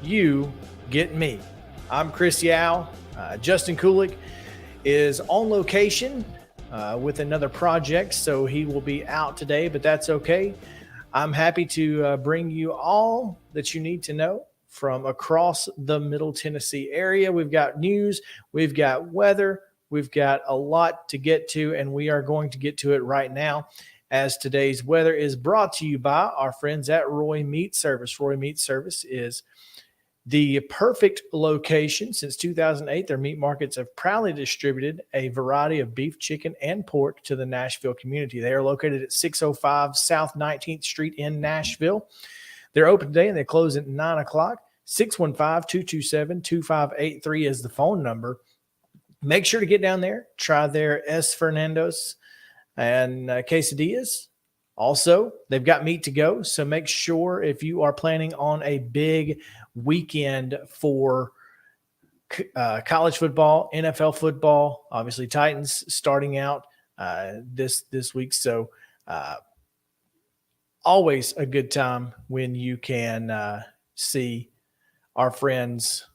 You get me. I'm Chris Yao. Justin Kulik is on location with another project, so he will be out today, but that's okay. I'm happy to bring you all that you need to know from across the Middle Tennessee area. We've got news, we've got weather, we've got a lot to get to, and we are going to get to it right now, as today's weather is brought to you by our friends at Roy Meat Service. Roy Meat Service is the perfect location. Since 2008, their meat markets have proudly distributed a variety of beef, chicken, and pork to the Nashville community. They are located at 605 South 19th Street in Nashville. They're open today and they close at 9 o'clock. 615-227-2583 is the phone number. Make sure to get down there, try their S. Fernando's and quesadillas. Also, they've got meat to go, so make sure if you are planning on a big weekend for college football, NFL football, obviously Titans starting out this week. So always a good time when you can see our friends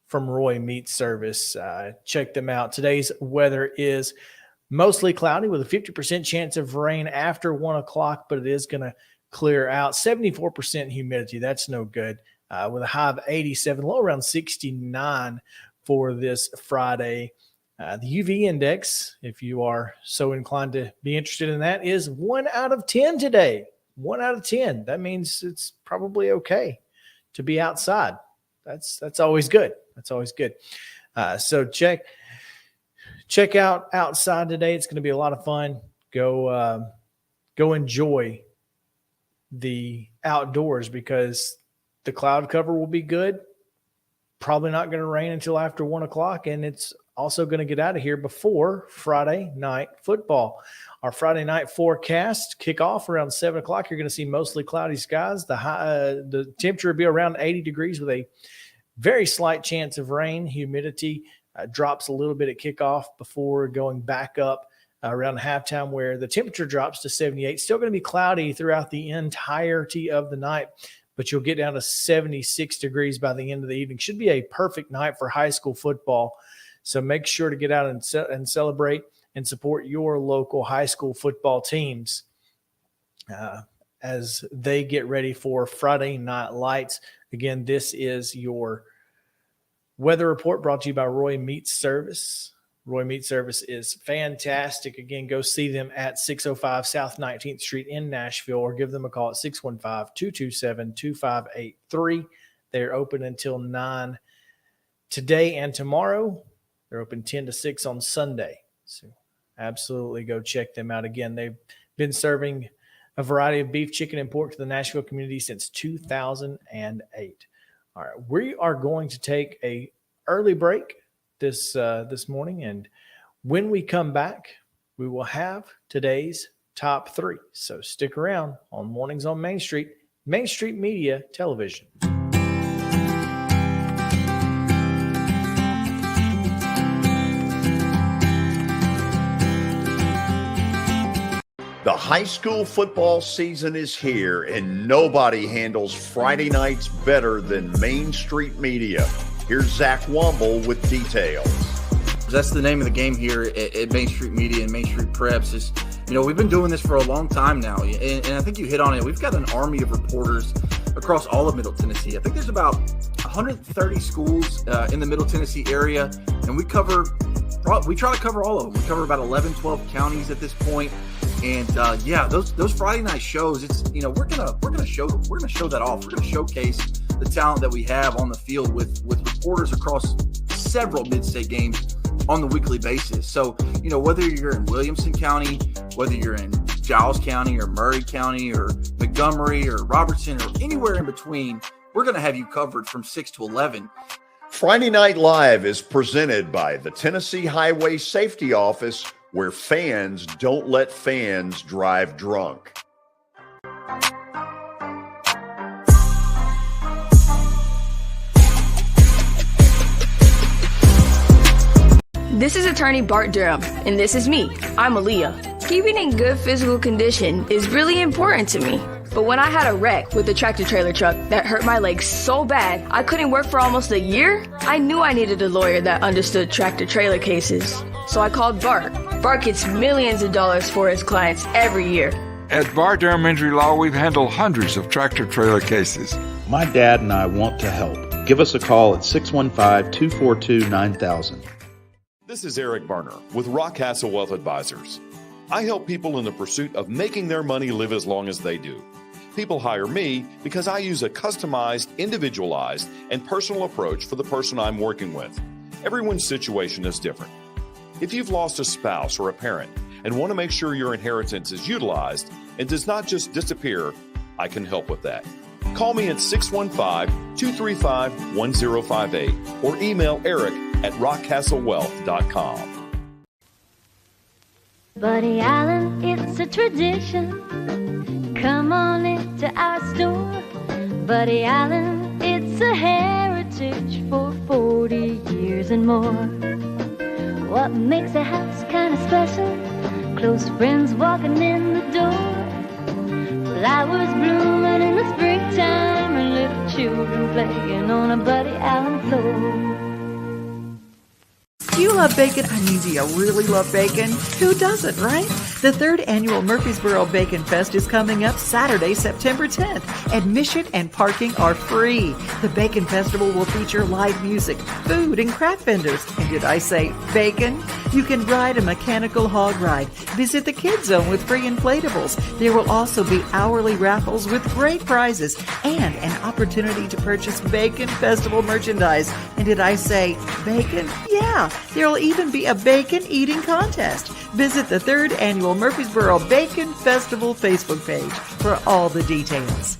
from Roy Meat Service. Check them out. Today's weather is mostly cloudy with a 50% chance of rain after 1 o'clock, but it is going to clear out. 74% humidity. That's no good. With a high of 87, low around 69 for this Friday. The UV index, if you are so inclined to be interested in that, is 1 out of 10 today. 1 out of 10. That means it's probably okay to be outside. That's always good. That's always good. So check out outside today. It's going to be a lot of fun. Go enjoy the outdoors because the cloud cover will be good. Probably not going to rain until after 1 o'clock, and it's also going to get out of here before Friday night football. Our Friday night forecast kickoff around 7 o'clock. You're going to see mostly cloudy skies. The temperature will be around 80 degrees with a very slight chance of rain. Humidity drops a little bit at kickoff before going back up around halftime where the temperature drops to 78. Still going to be cloudy throughout the entirety of the night, but you'll get down to 76 degrees by the end of the evening. Should be a perfect night for high school football. So make sure to get out and celebrate and support your local high school football teams as they get ready for Friday Night Lights. Again, this is your weather report brought to you by Roy Meat Service. Roy Meat Service is fantastic. Again, go see them at 605 South 19th Street in Nashville or give them a call at 615-227-2583. They're open until 9 today and tomorrow. They're open 10 to 6 on Sunday. So absolutely go check them out. Again, they've been serving a variety of beef, chicken, and pork to the Nashville community since 2008. All right, we are going to take a early break this morning, and when we come back, we will have today's top 3. So stick around on Mornings on Main Street Media Television. The high school football season is here, and nobody handles Friday nights better than Main Street Media. Here's Zach Womble with details. That's the name of the game here at Main Street Media and Main Street Preps. Is, we've been doing this for a long time now, and I think you hit on it. We've got an army of reporters across all of Middle Tennessee. I think there's about 130 schools in the Middle Tennessee area, and we try to cover all of them. We cover about 11, 12 counties at this point. And those Friday night shows, it's we're gonna show that off. We're gonna showcase the talent that we have on the field with reporters across several mid-state games on the weekly basis. So whether you're in Williamson County, whether you're in Giles County or Murray County or Montgomery or Robertson or anywhere in between, we're gonna have you covered from 6 to 11. Friday Night Live is presented by the Tennessee Highway Safety Office, where fans don't let fans drive drunk. This is attorney Bart Durham, and this is me. I'm Aaliyah. Keeping in good physical condition is really important to me. But when I had a wreck with the tractor trailer truck that hurt my leg so bad I couldn't work for almost a year, I knew I needed a lawyer that understood tractor trailer cases. So I called Bart. Bart gets millions of dollars for his clients every year. At Bar Durham Injury Law, we've handled hundreds of tractor trailer cases. My dad and I want to help. Give us a call at 615-242-9000. This is Eric Berner with Rockcastle Wealth Advisors. I help people in the pursuit of making their money live as long as they do. People hire me because I use a customized, individualized, and personal approach for the person I'm working with. Everyone's situation is different. If you've lost a spouse or a parent and want to make sure your inheritance is utilized and does not just disappear, I can help with that. Call me at 615-235-1058 or email Eric at rockcastlewealth.com. Buddy Allen, it's a tradition. Come on into our store. Buddy Allen, it's a heritage for 40 years and more. What makes a house kind of special? Close friends walking in the door. Flowers blooming in the springtime and little children playing on a Buddy Allen floor. Do you love bacon? I mean, do you really love bacon? Who doesn't, right? The 3rd annual Murfreesboro Bacon Fest is coming up Saturday, September 10th. Admission and parking are free. The Bacon Festival will feature live music, food, and craft vendors. And did I say bacon? You can ride a mechanical hog ride. Visit the Kids Zone with free inflatables. There will also be hourly raffles with great prizes and an opportunity to purchase Bacon Festival merchandise. And did I say bacon? Yeah, there will even be a bacon eating contest. Visit the 3rd annual Murfreesboro Bacon Festival Facebook page for all the details.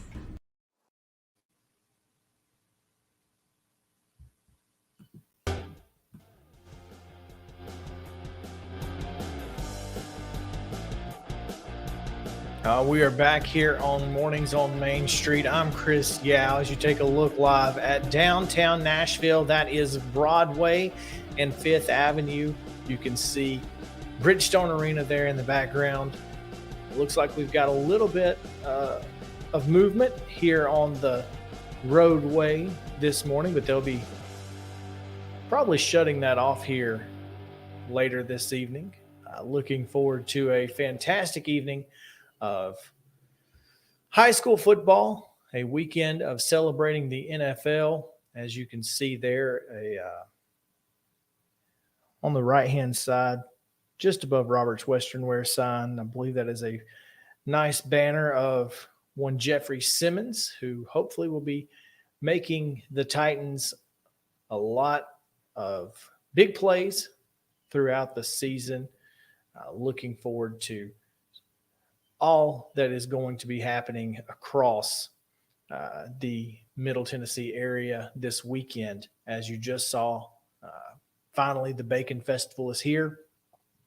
We are back here on Mornings on Main Street. I'm Chris Yao. As you take a look live at downtown Nashville, that is Broadway and 5th Avenue. You can see Bridgestone Arena there in the background. It looks like we've got a little bit of movement here on the roadway this morning, but they'll be probably shutting that off here later this evening. Looking forward to a fantastic evening of high school football, a weekend of celebrating the NFL. As you can see there, on the right-hand side, just above Robert's Western Wear sign, I believe that is a nice banner of one Jeffrey Simmons, who hopefully will be making the Titans a lot of big plays throughout the season. Looking forward to all that is going to be happening across the Middle Tennessee area this weekend. As you just saw, finally the Bacon Festival is here.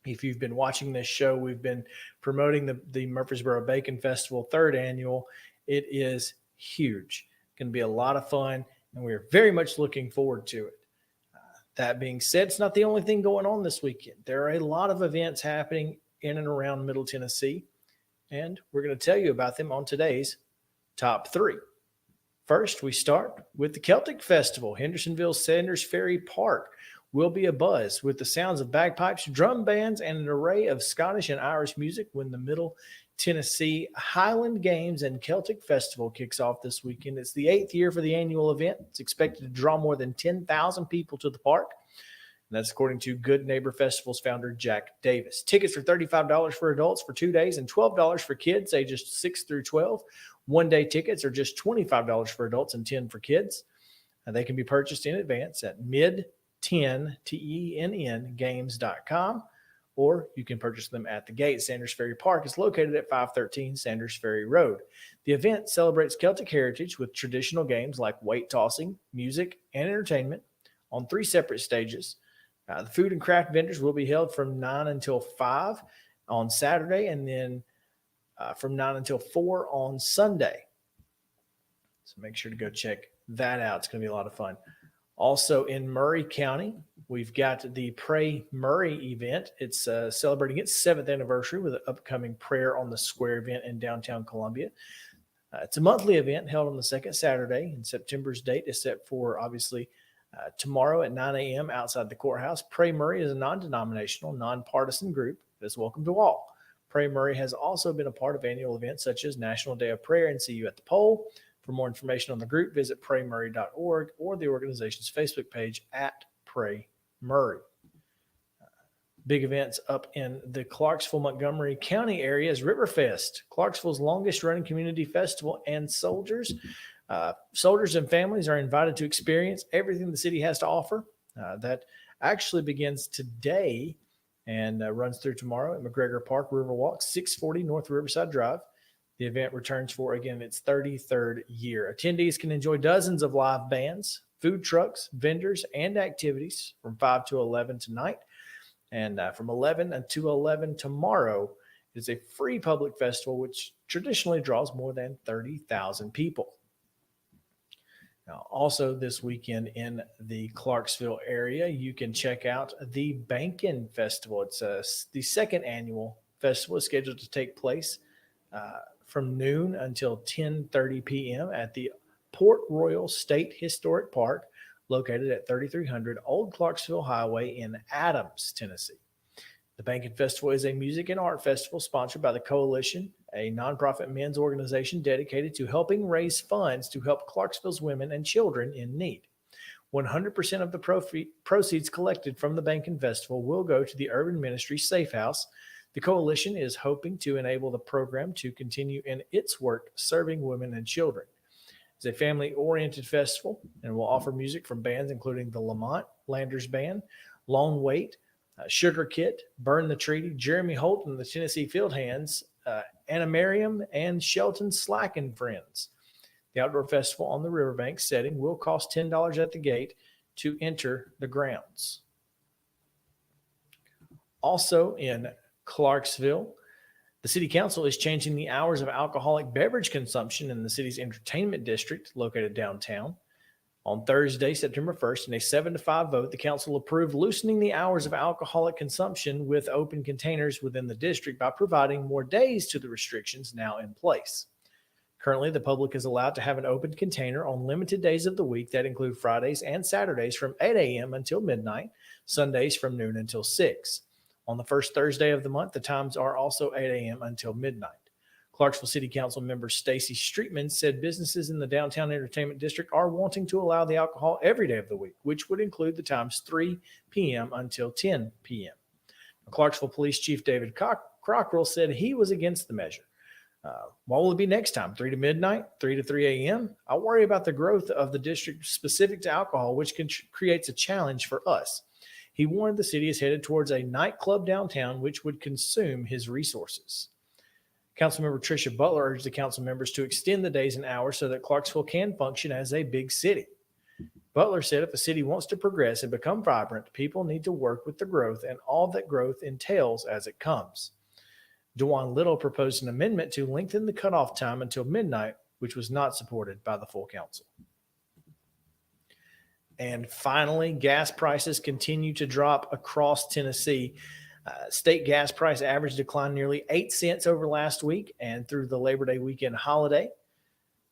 If you've been watching this show, we've been promoting the Murfreesboro Bacon Festival 3rd annual. It is huge. Going to be a lot of fun, and we're very much looking forward to it. That being said, it's not the only thing going on this weekend. There are a lot of events happening in and around Middle Tennessee, and we're going to tell you about them on today's Top 3. First, we start with the Celtic Festival. Hendersonville's Sanders Ferry Park will be abuzz with the sounds of bagpipes, drum bands, and an array of Scottish and Irish music when the Middle Tennessee Highland Games and Celtic Festival kicks off this weekend. It's the 8th year for the annual event. It's expected to draw more than 10,000 people to the park. And that's according to Good Neighbor Festival's founder, Jack Davis. Tickets are $35 for adults for 2 days and $12 for kids ages 6 through 12. One-day tickets are just $25 for adults and $10 for kids. And they can be purchased in advance at mid10games.com, or you can purchase them at the gate. Sanders Ferry Park is located at 513 Sanders Ferry Road. The event celebrates Celtic heritage with traditional games like weight tossing, music, and entertainment on 3 separate stages. The food and craft vendors will be held from 9 until 5 on Saturday, and then from 9 until 4 on Sunday. So make sure to go check that out. It's going to be a lot of fun. Also in Murray County, we've got the Pray Murray event. It's celebrating its 7th anniversary with an upcoming Prayer on the Square event in downtown Columbia. It's a monthly event held on the second Saturday, and September's date is set for, obviously, tomorrow at 9 a.m. outside the courthouse. Pray Murray is a non-denominational, nonpartisan group that is welcome to all. Pray Murray has also been a part of annual events such as National Day of Prayer and See You at the Pole. For more information on the group, visit praymurray.org or the organization's Facebook page at Pray Murray. Big events up in the Clarksville, Montgomery County area is Riverfest, Clarksville's longest running community festival, and soldiers and families are invited to experience everything the city has to offer. That actually begins today and runs through tomorrow at McGregor Park Riverwalk, 640 North Riverside Drive. The event returns for, again, its 33rd year. Attendees can enjoy dozens of live bands, food trucks, vendors, and activities from 5 to 11 tonight. And from 11 to 11 tomorrow, it is a free public festival, which traditionally draws more than 30,000 people. Now, also this weekend in the Clarksville area, you can check out the Bankin Festival. It's the second annual festival is scheduled to take place from noon until 10:30 p.m. at the Port Royal State Historic Park, located at 3300 Old Clarksville Highway in Adams, Tennessee. The Bankin Festival is a music and art festival sponsored by the Coalition, a nonprofit men's organization dedicated to helping raise funds to help Clarksville's women and children in need. 100% of the proceeds collected from the Bankin Festival will go to the Urban Ministry Safe House. The Coalition is hoping to enable the program to continue in its work serving women and children. It's a family-oriented festival and will offer music from bands including the Lamont Landers Band, Long Wait, Sugar Kit, Burn the Treaty, Jeremy Holt and the Tennessee Field Hands, Anna Merriam, and Shelton Slack and Friends. The outdoor festival on the riverbank setting will cost $10 at the gate to enter the grounds. Also in Clarksville, the City Council is changing the hours of alcoholic beverage consumption in the city's entertainment district located downtown. On Thursday, September 1st, in a 7-5 vote, the council approved loosening the hours of alcoholic consumption with open containers within the district by providing more days to the restrictions now in place. Currently, the public is allowed to have an open container on limited days of the week that include Fridays and Saturdays from 8 a.m. until midnight, Sundays from noon until 6. On the first Thursday of the month, the times are also 8 a.m. until midnight. Clarksville City Council member Stacy Streetman said businesses in the downtown entertainment district are wanting to allow the alcohol every day of the week, which would include the times 3 p.m. until 10 p.m. Clarksville Police Chief David Cockrell said he was against the measure. What will it be next time? 3 to midnight, 3 to 3 a.m.? I worry about the growth of the district specific to alcohol, which creates a challenge for us. He warned the city is headed towards a nightclub downtown, which would consume his resources. Councilmember Tricia Butler urged the council members to extend the days and hours so that Clarksville can function as a big city. Butler said if the city wants to progress and become vibrant, people need to work with the growth and all that growth entails as it comes. DeJuan Little proposed an amendment to lengthen the cutoff time until midnight, which was not supported by the full council. And finally, gas prices continue to drop across Tennessee. State gas price average declined nearly 8 cents over last week and through the Labor Day weekend holiday.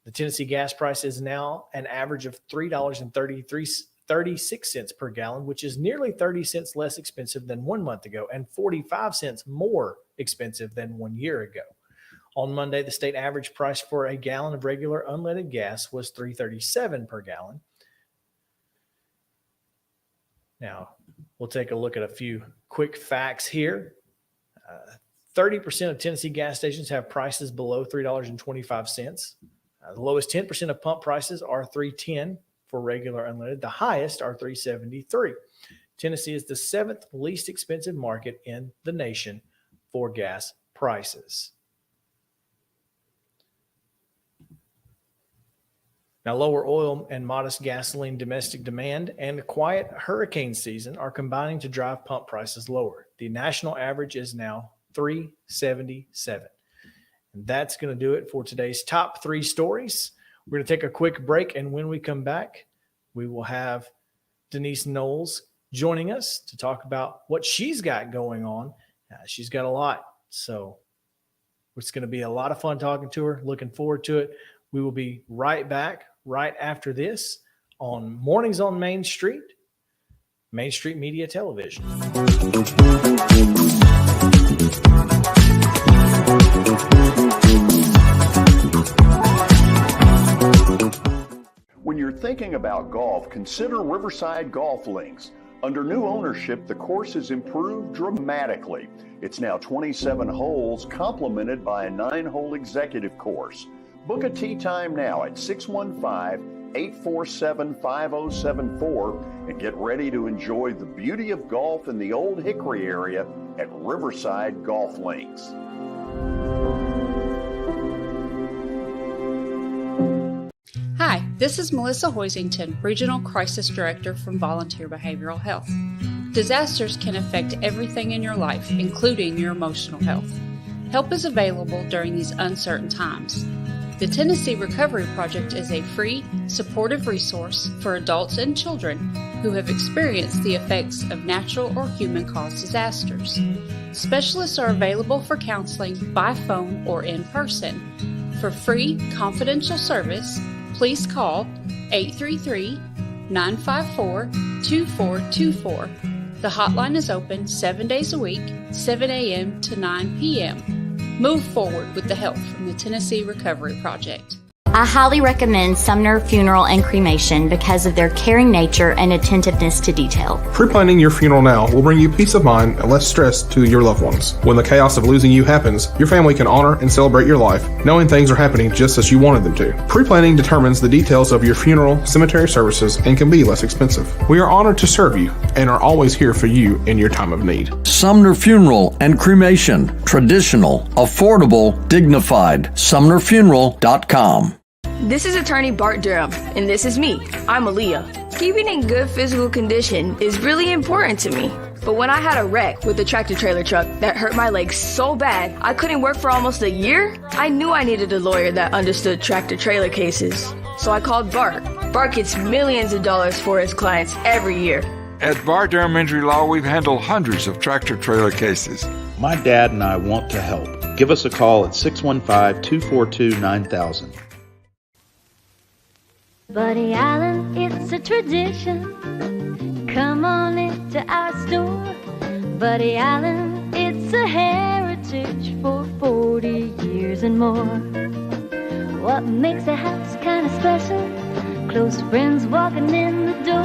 The Tennessee gas price is now an average of $3.36 per gallon, which is nearly 30 cents less expensive than 1 month ago and 45 cents more expensive than 1 year ago. On Monday, the state average price for a gallon of regular unleaded gas was $3.37 per gallon. Now, we'll take a look at a few quick facts here. 30% of Tennessee gas stations have prices below $3.25. The lowest 10% of pump prices are $3.10 for regular unleaded. The highest are $3.73. Tennessee is the 7th least expensive market in the nation for gas prices. Now, lower oil and modest gasoline domestic demand and the quiet hurricane season are combining to drive pump prices lower. The national average is now $3.77. And that's going to do it for today's top 3 stories. We're going to take a quick break, and when we come back, we will have Denise Knowles joining us to talk about what she's got going on. She's got a lot, so it's going to be a lot of fun talking to her. Looking forward to it. We will be right back right after this on Mornings on Main Street Media Television. When you're thinking about golf, consider Riverside Golf Links. Under new ownership, the course has improved dramatically. It's now 27 holes, complemented by a 9-hole executive course. Book a tee time now at 615-847-5074 and get ready to enjoy the beauty of golf in the Old Hickory area at Riverside Golf Links. Hi, this is Melissa Hoisington, Regional Crisis Director from Volunteer Behavioral Health. Disasters can affect everything in your life, including your emotional health. Help is available during these uncertain times. The Tennessee Recovery Project is a free, supportive resource for adults and children who have experienced the effects of natural or human-caused disasters. Specialists are available for counseling by phone or in person. For free, confidential service, please call 833-954-2424. The hotline is open 7 days a week, 7 a.m. to 9 p.m. Move forward with the help from the Tennessee Recovery Project. I highly recommend Sumner Funeral and Cremation because of their caring nature and attentiveness to detail. Pre-planning your funeral now will bring you peace of mind and less stress to your loved ones. When the chaos of losing you happens, your family can honor and celebrate your life, knowing things are happening just as you wanted them to. Pre-planning determines the details of your funeral, cemetery services, and can be less expensive. We are honored to serve you and are always here for you in your time of need. Sumner Funeral and Cremation. Traditional, affordable, dignified. SumnerFuneral.com. This is attorney Bart Durham, and this is me. I'm Aaliyah. Keeping in good physical condition is really important to me. But when I had a wreck with a tractor trailer truck that hurt my legs so bad I couldn't work for almost a year, I knew I needed a lawyer that understood tractor trailer cases. So I called Bart. Bart gets millions of dollars for his clients every year. At Bar Durham Injury Law, we've handled hundreds of tractor trailer cases. My dad and I want to help. Give us a call at 615-242-9000. Buddy Allen, it's a tradition. Come on into our store. Buddy Allen, it's a heritage for 40 years and more. What makes a house kind of special? Close friends walking in the door.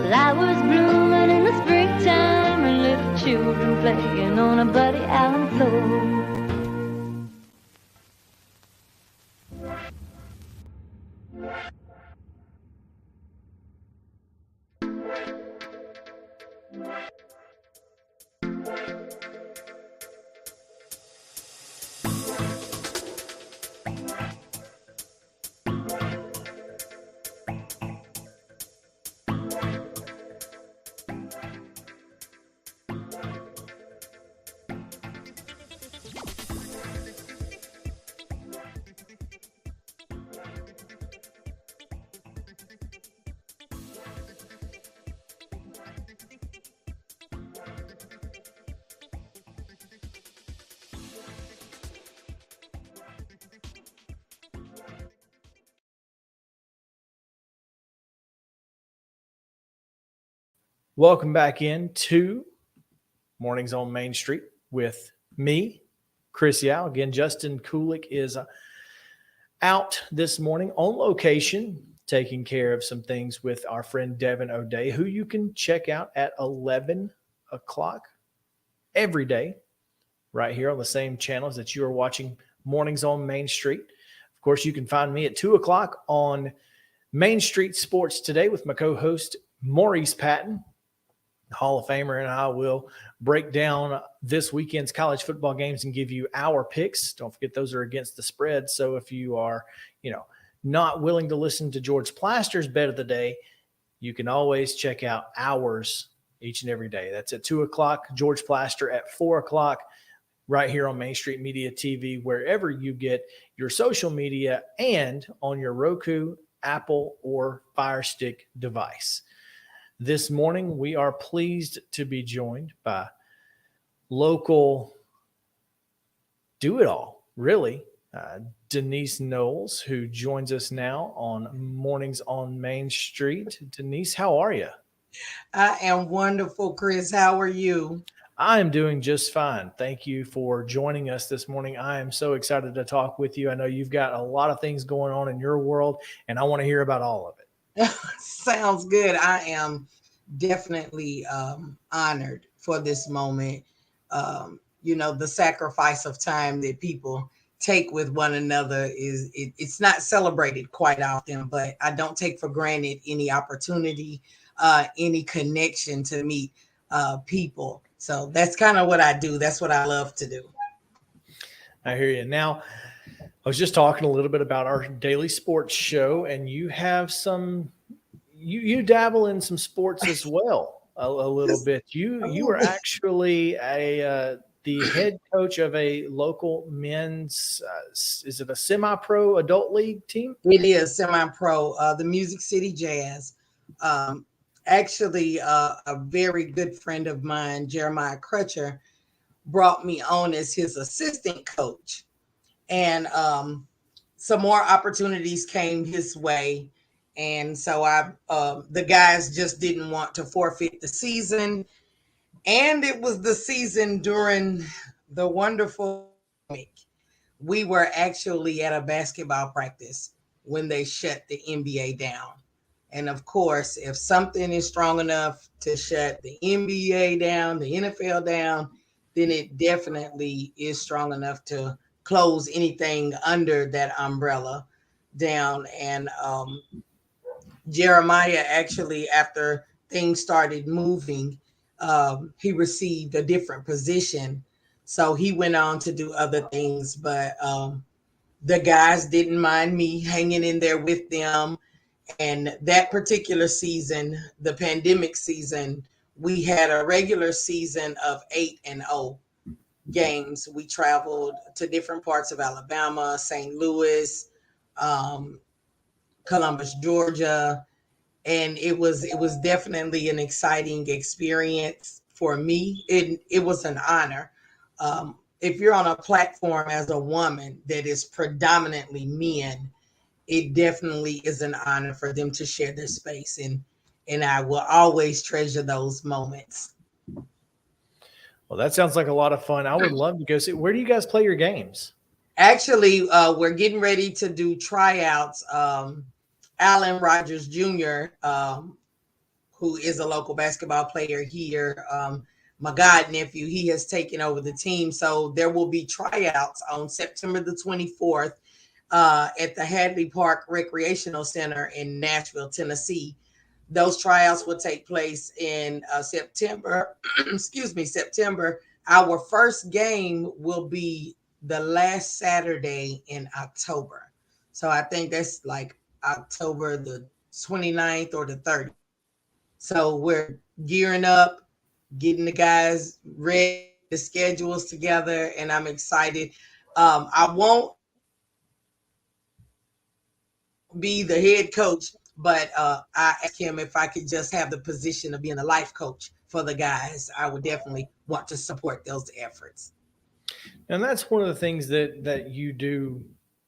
Flowers blooming in the springtime and little children playing on a Buddy Allen floor. Welcome back into Mornings on Main Street with me, Chris Yao. Again, Justin Kulik is out this morning on location, taking care of some things with our friend Devin O'Day, who you can check out at 11 o'clock every day, right here on the same channels that you are watching Mornings on Main Street. Of course, you can find me at 2 o'clock on Main Street Sports Today with my co-host, Maurice Patton, Hall of Famer, and I will break down this weekend's college football games and give you our picks. Don't forget, those are against the spread. So if you are, not willing to listen to George Plaster's bet of the day, you can always check out ours each and every day. That's at 2 o'clock, George Plaster at 4 o'clock, right here on Main Street Media TV, wherever you get your social media and on your Roku, Apple, or Fire Stick device. This morning, we are pleased to be joined by local do-it-all, really, Denise Knowles, who joins us now on Mornings on Main Street. Denise, how are you? I am wonderful, Chris. How are you? I am doing just fine. Thank you for joining us this morning. I am so excited to talk with you. I know you've got a lot of things going on in your world, and I want to hear about all of it. Sounds good. I am definitely honored for this moment. The sacrifice of time that people take with one another it's not celebrated quite often, but I don't take for granted any opportunity, any connection to meet people. So that's kind of what I do. That's what I love to do. I hear you. Now, I was just talking a little bit about our daily sports show, and you have you dabble in some sports as well a little bit. You are actually the head coach of a local men's, is it a semi-pro adult league team? It is semi-pro, the Music City Jazz. Actually, a very good friend of mine, Jeremiah Crutcher, brought me on as his assistant coach. And some more opportunities came his way. And so the guys just didn't want to forfeit the season. And it was the season during the wonderful pandemic. We were actually at a basketball practice when they shut the NBA down. And of course, if something is strong enough to shut the NBA down, the NFL down, then it definitely is strong enough to close anything under that umbrella down. And Jeremiah actually, after things started moving, he received a different position. So he went on to do other things, but the guys didn't mind me hanging in there with them. And that particular season, the pandemic season, we had a regular season of 8-0 games. We traveled to different parts of Alabama, St. Louis, Columbus, Georgia, and it was definitely an exciting experience for me. It was an honor. If you're on a platform as a woman that is predominantly men, it definitely is an honor for them to share their space, and I will always treasure those moments. Well, that sounds like a lot of fun. I would love to go see. Where do you guys play your games? Actually, we're getting ready to do tryouts. Alan Rogers Jr., who is a local basketball player here, my god nephew, he has taken over the team. So there will be tryouts on September the 24th at the Hadley Park Recreational Center in Nashville, Tennessee. Those tryouts will take place in September. September. Our first game will be the last Saturday in October. So I think that's like October the 29th or the 30th. So we're gearing up, getting the guys ready, the schedules together, and I'm excited. I won't be the head coach, but I asked him if I could just have the position of being a life coach for the guys. I would definitely want to support those efforts. And that's one of the things that you do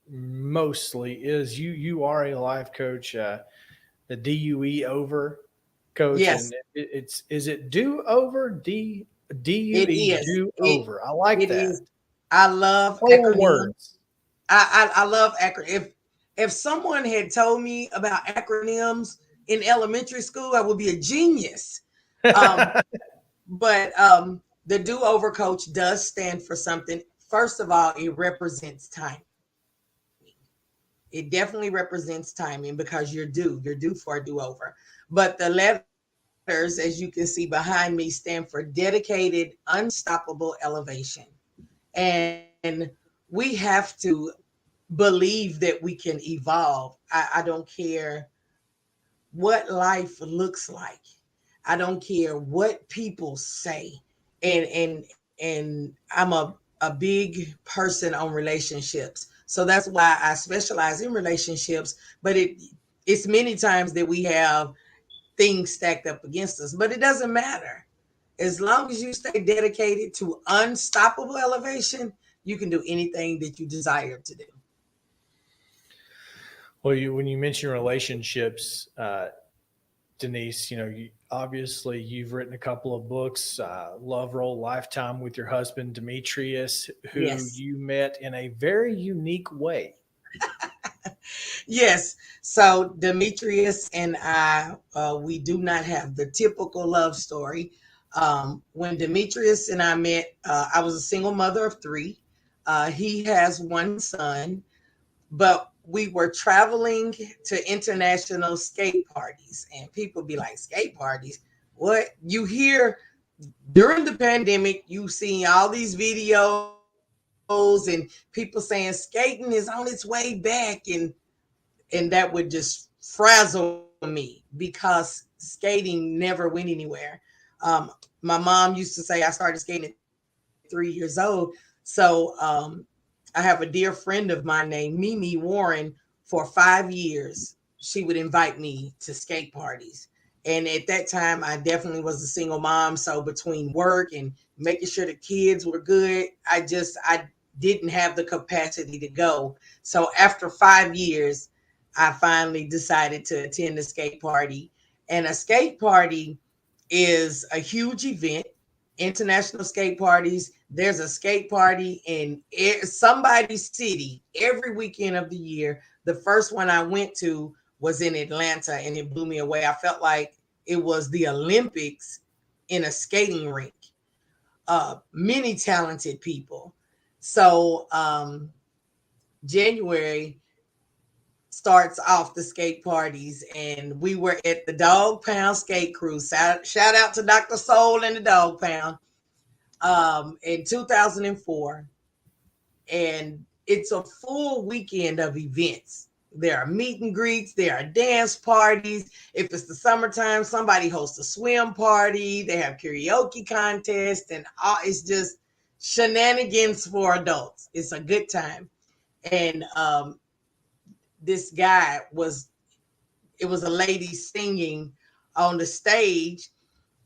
mostly is you are a life coach, the DUEover Coach. Yes. And is it do-over? DUE do-over. I like that. Is. I love words. I love acronyms. If someone had told me about acronyms in elementary school, I would be a genius. But the DUEover Coach does stand for something. First of all, it represents time. It definitely represents timing because you're due for a do-over. But the letters, as you can see behind me, stand for dedicated, unstoppable elevation. And we have to believe that we can evolve. I don't care what life looks like. I don't care what people say. And I'm a big person on relationships. So that's why I specialize in relationships. But it's many times that we have things stacked up against us, but it doesn't matter. As long as you stay dedicated to unstoppable elevation, you can do anything that you desire to do. Well, when you mention relationships, Denise, obviously you've written a couple of books, Love Roll Lifetime with your husband, Demetrius, who Yes. you met in a very unique way. Yes. So Demetrius and I, we do not have the typical love story. When Demetrius and I met, I was a single mother of 3. He has 1 son, but we were traveling to international skate parties, and people be like, skate parties? What? You hear during the pandemic, you see all these videos and people saying skating is on its way back, and that would just frazzle me because skating never went anywhere. My mom used to say I started skating at 3 years old. So I have a dear friend of mine named Mimi Warren. For 5 years, she would invite me to skate parties. And at that time, I definitely was a single mom. So between work and making sure the kids were good, I didn't have the capacity to go. So after 5 years, I finally decided to attend a skate party. And a skate party is a huge event. International skate parties. There's a skate party in somebody's city every weekend of the year. The first one I went to was in Atlanta, and it blew me away. I felt like it was the Olympics in a skating rink. Many talented people. So January starts off the skate parties, and we were at the Dog Pound Skate Cruise. Shout out to Dr. Soul and the Dog Pound in 2004. And it's a full weekend of events. There are meet and greets, there are dance parties. If it's the summertime, somebody hosts a swim party. They have karaoke contests, and it's just shenanigans for adults. It's a good time. And this guy it was a lady singing on the stage,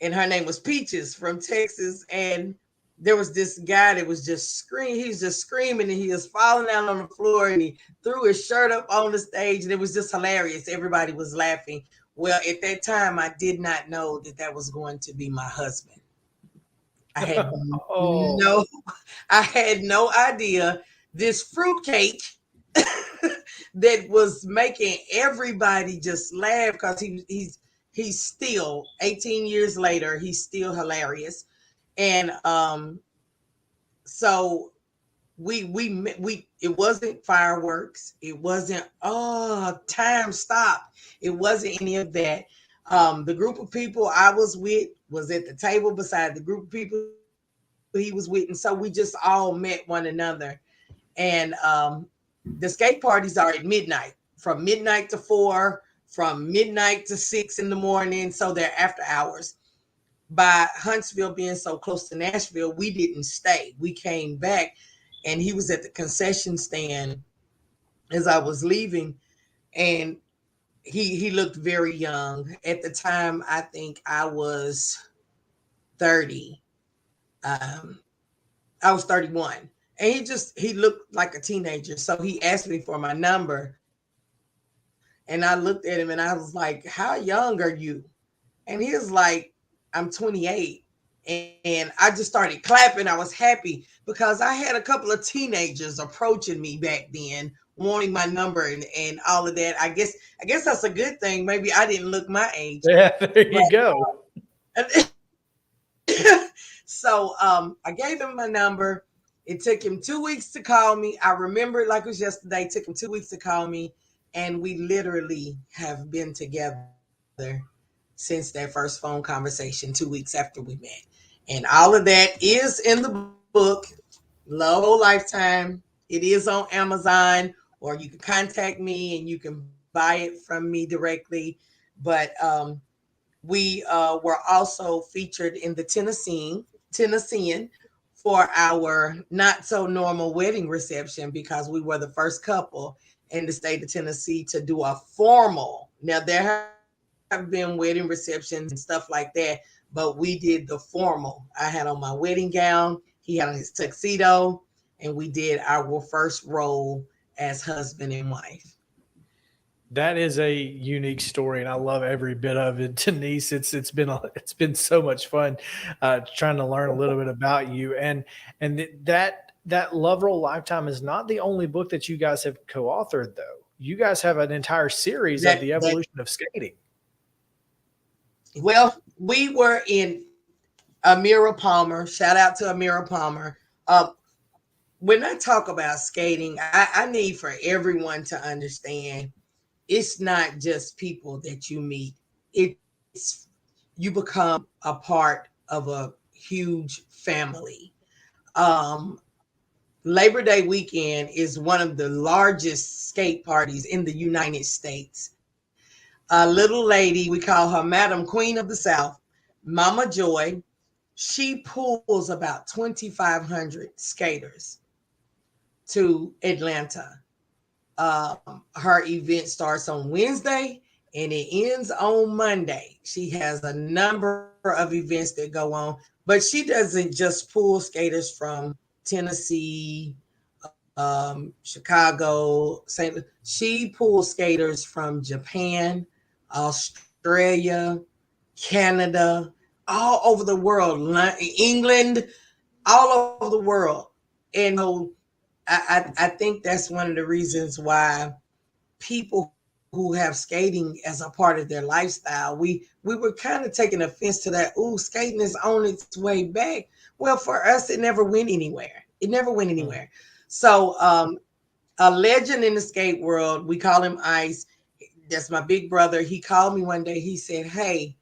and her name was Peaches from Texas. And there was this guy that was just screaming. He was just screaming, and he was falling down on the floor, and he threw his shirt up on the stage, and it was just hilarious. Everybody was laughing. Well, at that time, I did not know that was going to be my husband. I had I had no idea this fruitcake that was making everybody just laugh, because he's still 18 years later, he's still hilarious. And so we it wasn't fireworks, it wasn't time stop, it wasn't any of that. The group of people I was with was at the table beside the group of people he was with, and so we just all met one another. And the skate parties are at midnight, from midnight to 4, from midnight to 6 in the morning. So they're after hours. By Huntsville being so close to Nashville, we didn't stay. We came back, and he was at the concession stand as I was leaving, and he looked very young. At the time, I think I was 30. I was 31. And he looked like a teenager. So he asked me for my number. And I looked at him and I was like, how young are you? And he was like, I'm 28. And I just started clapping. I was happy because I had a couple of teenagers approaching me back then, wanting my number and all of that. I guess that's a good thing. Maybe I didn't look my age. Yeah, there you go. So I gave him my number. It took him 2 weeks to call me. I remember it like it was yesterday. It took him 2 weeks to call me. And we literally have been together since that first phone conversation 2 weeks after we met. And all of that is in the book, Love Whole Lifetime. It is on Amazon, or you can contact me and you can buy it from me directly. But we were also featured in the Tennessean for our not so normal wedding reception, because we were the first couple in the state of Tennessee to do a formal. Now there have been wedding receptions and stuff like that, but we did the formal. I had on my wedding gown. He had on his tuxedo. and we did our first role as husband and wife. That is a unique story, and I love every bit of it, Denise. It's been so much fun trying to learn a little bit about you, and that Love Roll Lifetime is not the only book that you guys have co-authored, though. You guys have an entire series of the evolution of skating. Well, we were in Amira Palmer. Shout out to Amira Palmer. When I talk about skating, I need for everyone to understand it's not just people that you meet. It's you become a part of a huge family. Labor Day weekend is one of the largest skate parties in the United States. A little lady, we call her Madam Queen of the South, Mama Joy. She pulls about 2,500 skaters to Atlanta. Her event starts on Wednesday and it ends on Monday. She has a number of events that go on, but she doesn't just pull skaters from Tennessee, Chicago, St. She pulls skaters from Japan, Australia, Canada, all over the world, England, all over the world. And I think that's one of the reasons why people who have skating as a part of their lifestyle, we were kind of taking offense to that. Oh, skating is on its way back. Well, for us, it never went anywhere. It never went anywhere. So a legend in the skate world, we call him Ice. That's my big brother. He called me one day. He said, hey,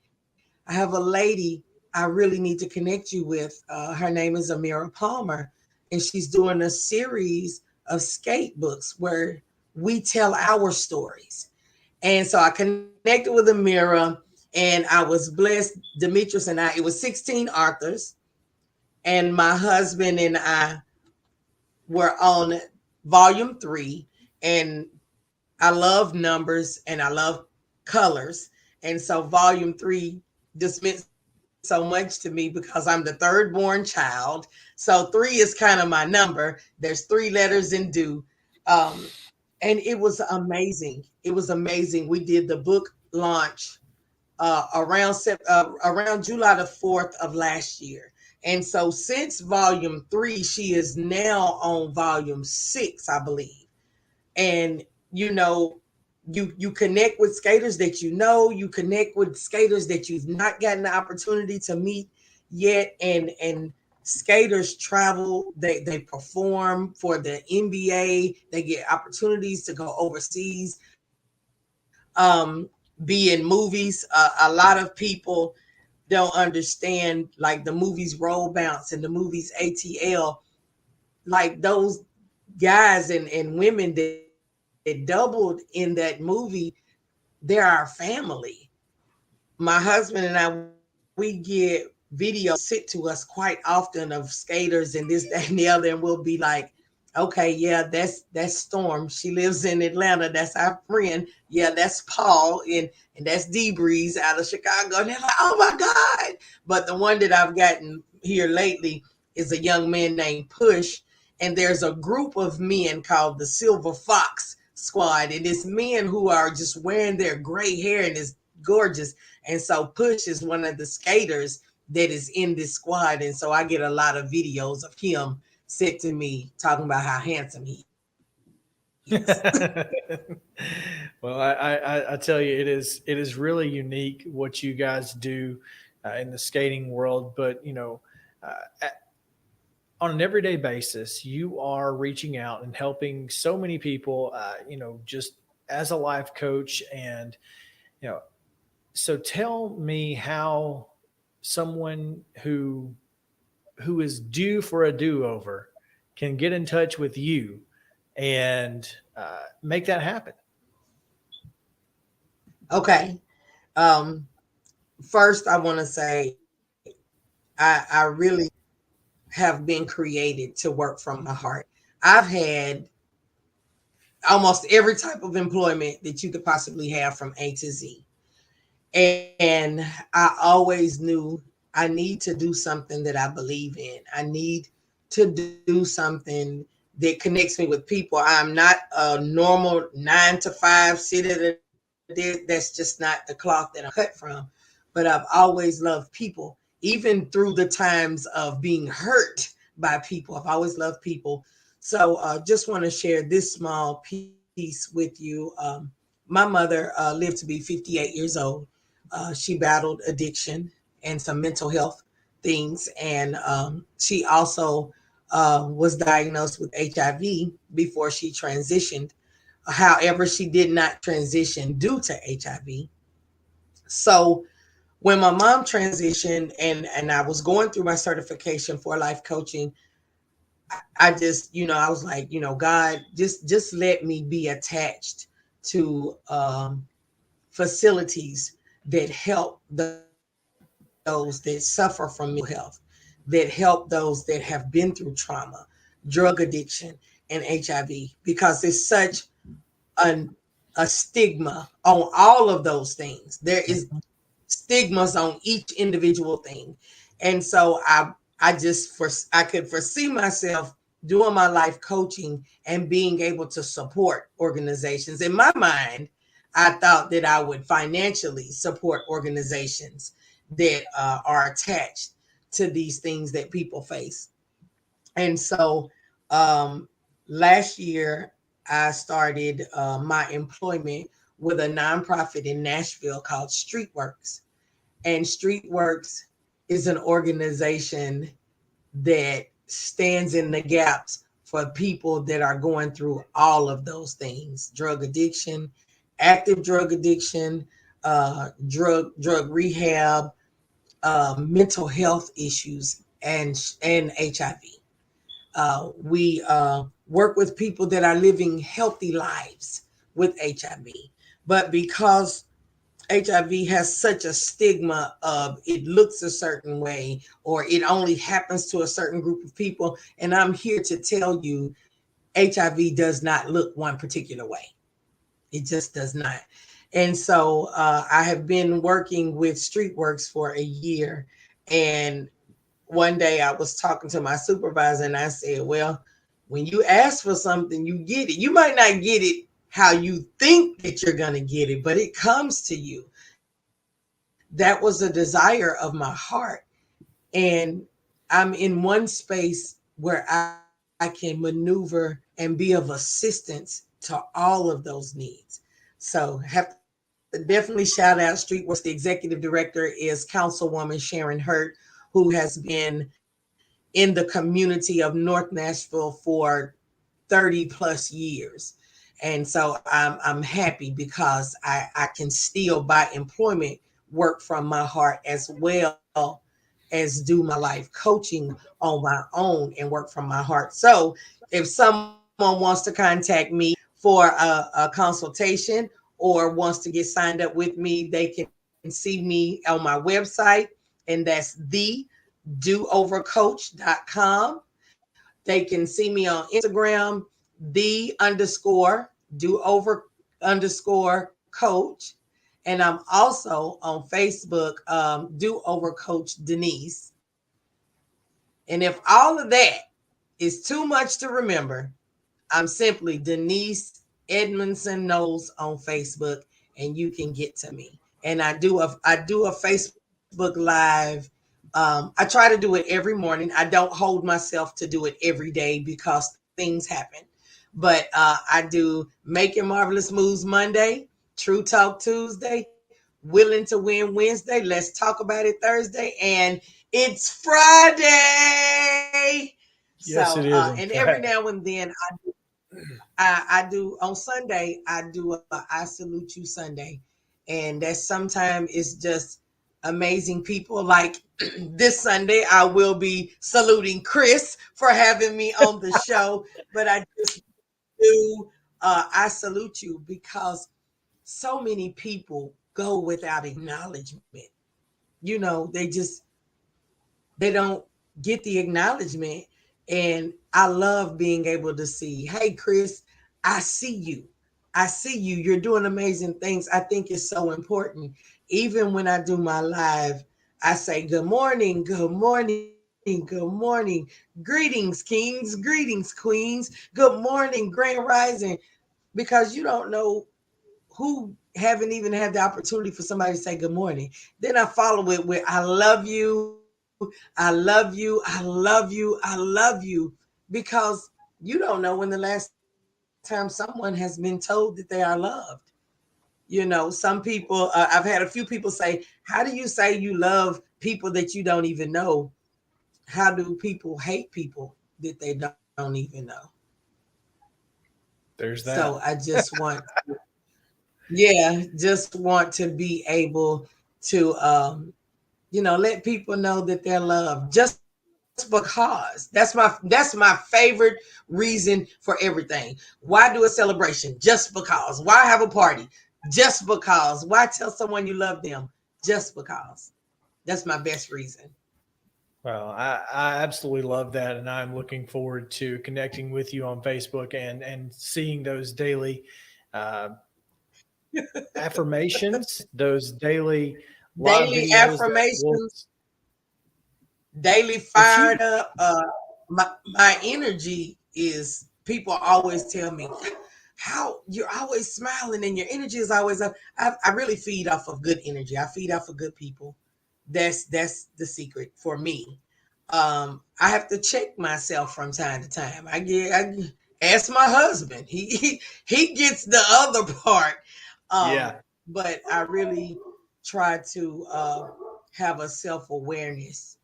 I have a lady I really need to connect you with. Her name is Amira Palmer, and she's doing a series of skate books where we tell our stories. And so I connected with Amira, and I was blessed. Demetrius and I, it was 16 authors, and my husband and I were on volume 3, and I love numbers and I love colors. And so volume 3 just meant so much to me because I'm the third born child. So 3 is kind of my number. There's 3 letters in DUE. And it was amazing. It was amazing. We did the book launch around July the 4th of last year. And so since volume 3, she is now on volume 6, I believe. And, you know, you connect with skaters that you connect with skaters that you've not gotten the opportunity to meet yet. And skaters travel, they perform for the NBA, they get opportunities to go overseas, be in movies. A lot of people don't understand, like the movies Roll Bounce and the movies ATL, like those guys and women that doubled in that movie, they're our family. My husband and I, we get videos sent to us quite often of skaters and this, that, and the other, and we'll be like, okay, yeah, that's Storm. She lives in Atlanta. That's our friend. Yeah, that's Paul, and that's D-Breeze out of Chicago. And they're like, oh my God. But the one that I've gotten here lately is a young man named Push. And there's a group of men called the Silver Fox Squad. And it's men who are just wearing their gray hair and is gorgeous. And so Push is one of the skaters that is in this squad. And so I get a lot of videos of him sent to me talking about how handsome he is. Well, I tell you, it is really unique what you guys do in the skating world. But, you know, on an everyday basis, you are reaching out and helping so many people, you know, just as a life coach. And, you know, so tell me how someone who is due for a do-over can get in touch with you and make that happen. Okay. First, I want to say I really have been created to work from my heart. I've had almost every type of employment that you could possibly have from A to Z. And I always knew I need to do something that I believe in. I need to do something that connects me with people. I'm not a normal 9 to 5 sit at a desk. That's just not the cloth that I'm cut from. But I've always loved people, even through the times of being hurt by people. I've always loved people. So just want to share this small piece with you. My mother lived to be 58 years old. She battled addiction and some mental health things. And she also was diagnosed with HIV before she transitioned. However, she did not transition due to HIV. So when my mom transitioned and I was going through my certification for life coaching, I just, I was like, God, just let me be attached to facilities that help those that suffer from mental health, that help those that have been through trauma, drug addiction, and HIV, because it's such an a stigma on all of those things. There is stigmas on each individual thing. And so I could foresee myself doing my life coaching and being able to support organizations. In my mind, I thought that I would financially support organizations that are attached to these things that people face. And so last year, I started my employment with a nonprofit in Nashville called Streetworks. And Streetworks is an organization that stands in the gaps for people that are going through all of those things: drug addiction, active drug addiction, drug rehab, mental health issues, and HIV. We work with people that are living healthy lives with HIV. But because HIV has such a stigma of it looks a certain way or it only happens to a certain group of people, and I'm here to tell you HIV does not look one particular way. It just does not. And so I have been working with Streetworks for a year, and one day I was talking to my supervisor and I said, well, when you ask for something, you get it. You might not get it how you think that you're going to get it, but it comes to you. That was a desire of my heart. And I'm in one space where I can maneuver and be of assistance to all of those needs. So have to definitely shout out Streetworks. The executive director is Councilwoman Sharon Hurt, who has been in the community of North Nashville for 30 plus years. And so I'm happy because I can still by employment work from my heart as well as do my life coaching on my own and work from my heart. So if someone wants to contact me for a consultation or wants to get signed up with me, they can see me on my website, and that's DUEovercoach.com. They can see me on Instagram, the_do over_coach. And I'm also on Facebook, Do Over Coach Denise. And if all of that is too much to remember, I'm simply Denise Edmondson Knowles on Facebook, and you can get to me. And I do a Facebook Live. I try to do it every morning. I don't hold myself to do it every day because things happen. But I do Making Marvelous Moves Monday, True Talk Tuesday, Willing to Win Wednesday, Let's Talk About It Thursday, and it's Friday. Yes, So it is. and every now and then I do on Sunday, I do a I Salute You Sunday. And that sometimes is just amazing people. Like this Sunday, I will be saluting Chris for having me on the show. But I just do I salute you because so many people go without acknowledgement. They don't get the acknowledgement. And I love being able to see, hey, Chris, I see you. I see you. You're doing amazing things. I think it's so important. Even when I do my live, I say, good morning, Good morning. Greetings, kings. Greetings, queens. Good morning, grand rising. Because you don't know who haven't even had the opportunity for somebody to say good morning. Then I follow it with I love you. I love you. I love you. I love you. Because you don't know when the last time someone has been told that they are loved. You know, some people, I've had a few people say, how do you say you love people that you don't even know? How do people hate people that they don't even know? There's that. So I just want, just want to be able to, let people know that they're loved. Just because that's my favorite reason for everything. Why do a celebration? Just because. Why have a party? Just because. Why tell someone you love them? Just because. That's my best reason. Well, I absolutely love that, and I'm looking forward to connecting with you on Facebook and seeing those daily affirmations, those daily affirmations, daily fired up. My energy is, people always tell me, how you're always smiling and your energy is always up. I really feed off of good energy. I feed off of good people. That's the secret for me. I have to check myself from time to time. I ask my husband. He gets the other part. But I really try to have a self-awareness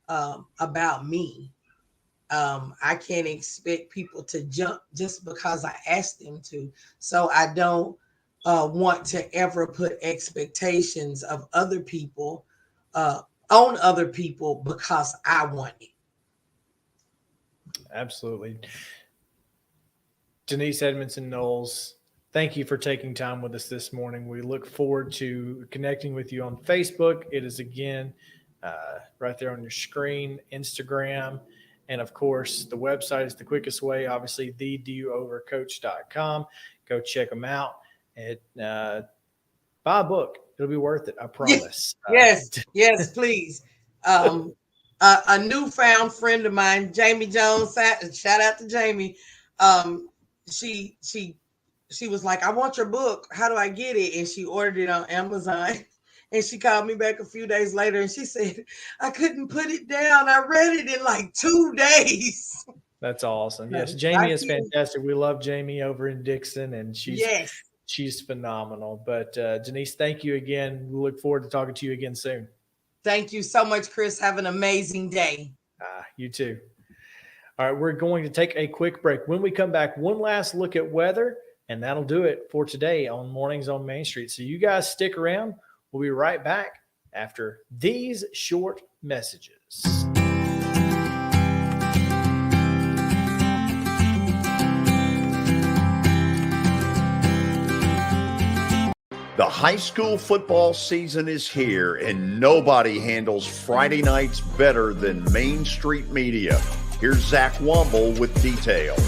about me. I can't expect people to jump just because I ask them to. So I don't want to ever put expectations of other people on other people because I want it. Absolutely. Denise Knowles, thank you for taking time with us this morning. We look forward to connecting with you on Facebook. It is again right there on your screen, Instagram, and of course the website is the quickest way. Obviously, the DUEovercoach.com. Go check them out and buy a book. It'll be worth it, I promise. Yes, please. A newfound friend of mine, Jamie Jones. Shout out to Jamie. She was like, I want your book. How do I get it? And she ordered it on Amazon. And she called me back a few days later and she said, I couldn't put it down. I read it in like 2 days. That's awesome. Yes, Jamie is fantastic. We love Jamie over in Dixon, and she's phenomenal. But Denise, thank you again. We look forward to talking to you again soon. Thank you so much, Chris. Have an amazing day. You too. All right, we're going to take a quick break. When we come back, one last look at weather, and that'll do it for today on Mornings on Main Street. So you guys stick around. We'll be right back after these short messages. The high school football season is here, and nobody handles Friday nights better than Main Street Media. Here's Zach Womble with details.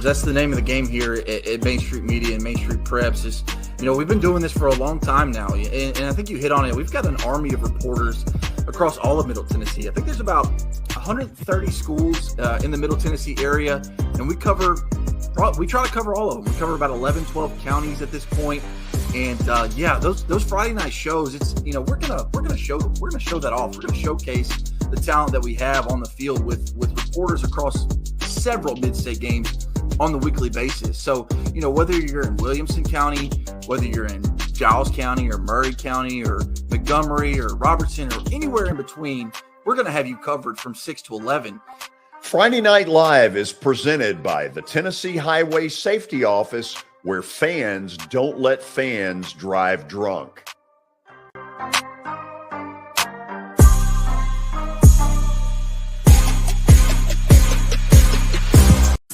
That's the name of the game here at Main Street Media and Main Street Preps. Is, we've been doing this for a long time now, and I think you hit on it. We've got an army of reporters across all of Middle Tennessee. I think there's about 130 schools in the Middle Tennessee area, and we try to cover all of them. We cover about 11, 12 counties at this point. And those Friday night shows, it's we're gonna show that off. We're gonna showcase the talent that we have on the field with reporters across several mid-state games on the weekly basis. So whether you're in Williamson County, whether you're in Giles County or Murray County or Montgomery or Robertson or anywhere in between, we're gonna have you covered from 6 to 11. Friday Night Live is presented by the Tennessee Highway Safety Office, where fans don't let fans drive drunk.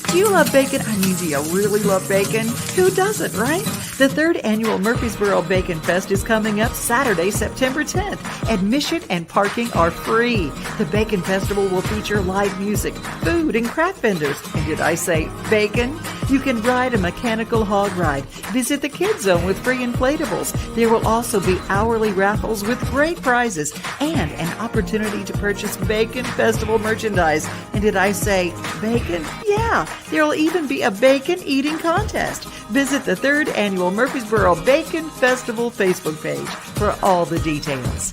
Do you love bacon? I mean, do you really love bacon? Who doesn't, right? The 3rd annual Murfreesboro Bacon Fest is coming up Saturday, September 10th. Admission and parking are free. The Bacon Festival will feature live music, food, and craft vendors. And did I say bacon? You can ride a mechanical hog ride. Visit the Kids Zone with free inflatables. There will also be hourly raffles with great prizes and an opportunity to purchase Bacon Festival merchandise. And did I say bacon? Yeah, there will even be a bacon eating contest. Visit the 3rd Annual Murfreesboro Bacon Festival Facebook page for all the details.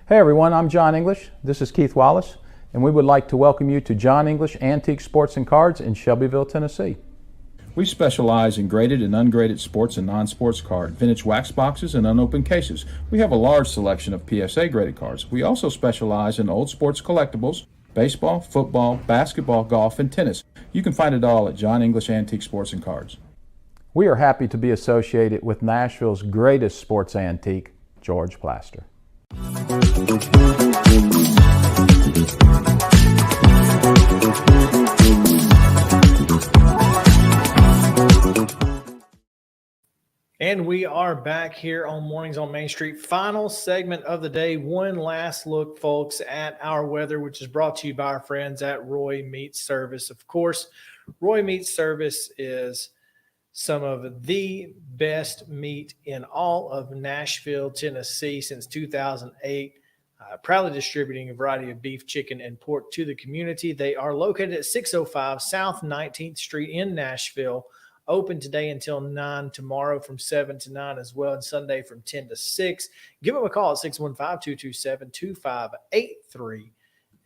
Hey everyone, I'm John English. This is Keith Wallace, and we would like to welcome you to John English Antique Sports and Cards in Shelbyville, Tennessee. We specialize in graded and ungraded sports and non-sports cards, vintage wax boxes, and unopened cases. We have a large selection of PSA graded cards. We also specialize in old sports collectibles, baseball, football, basketball, golf, and tennis. You can find it all at John English Antique Sports and Cards. We are happy to be associated with Nashville's greatest sports antique, George Plaster. And we are back here on Mornings on Main Street. Final segment of the day. One last look, folks, at our weather, which is brought to you by our friends at Roy Meat Service. Of course, Roy Meat Service is some of the best meat in all of Nashville, Tennessee since 2008. Proudly distributing a variety of beef, chicken, and pork to the community. They are located at 605 South 19th Street in Nashville. Open today until 9, tomorrow from 7 to 9 as well, and Sunday from 10 to 6. Give them a call at 615-227-2583.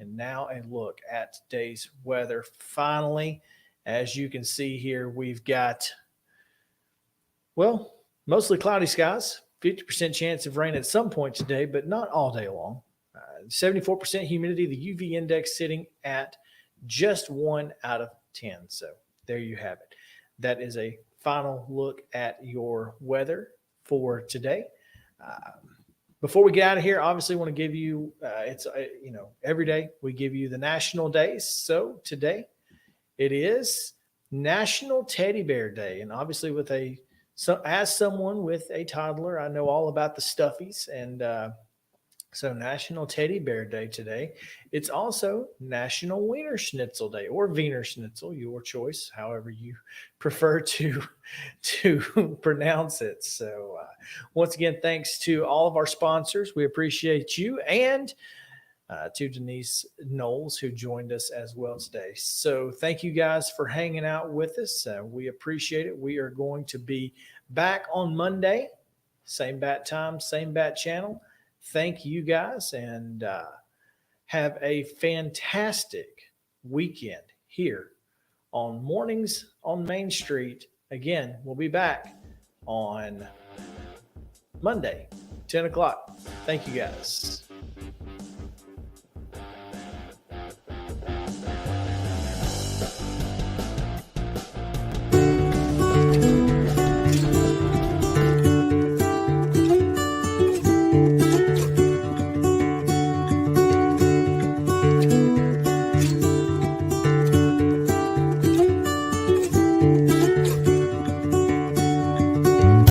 And now a look at today's weather. Finally, as you can see here, we've got, well, mostly cloudy skies, 50% chance of rain at some point today, but not all day long. 74% humidity, the UV index sitting at just 1 out of 10. So there you have it. That is a final look at your weather for today. Before we get out of here, obviously want to give you, every day we give you the national days. So today it is National Teddy Bear Day. And obviously as someone with a toddler, I know all about the stuffies, and so National Teddy Bear Day today. It's also National Wiener Schnitzel Day, or Wiener Schnitzel, your choice, however you prefer to pronounce it. So once again, thanks to all of our sponsors. We appreciate you, and to Denise Knowles, who joined us as well today. So thank you guys for hanging out with us. We appreciate it. We are going to be back on Monday, same bat time, same bat channel. Thank you guys, and have a fantastic weekend here on Mornings on Main Street. Again, we'll be back on Monday, 10 o'clock. Thank you guys.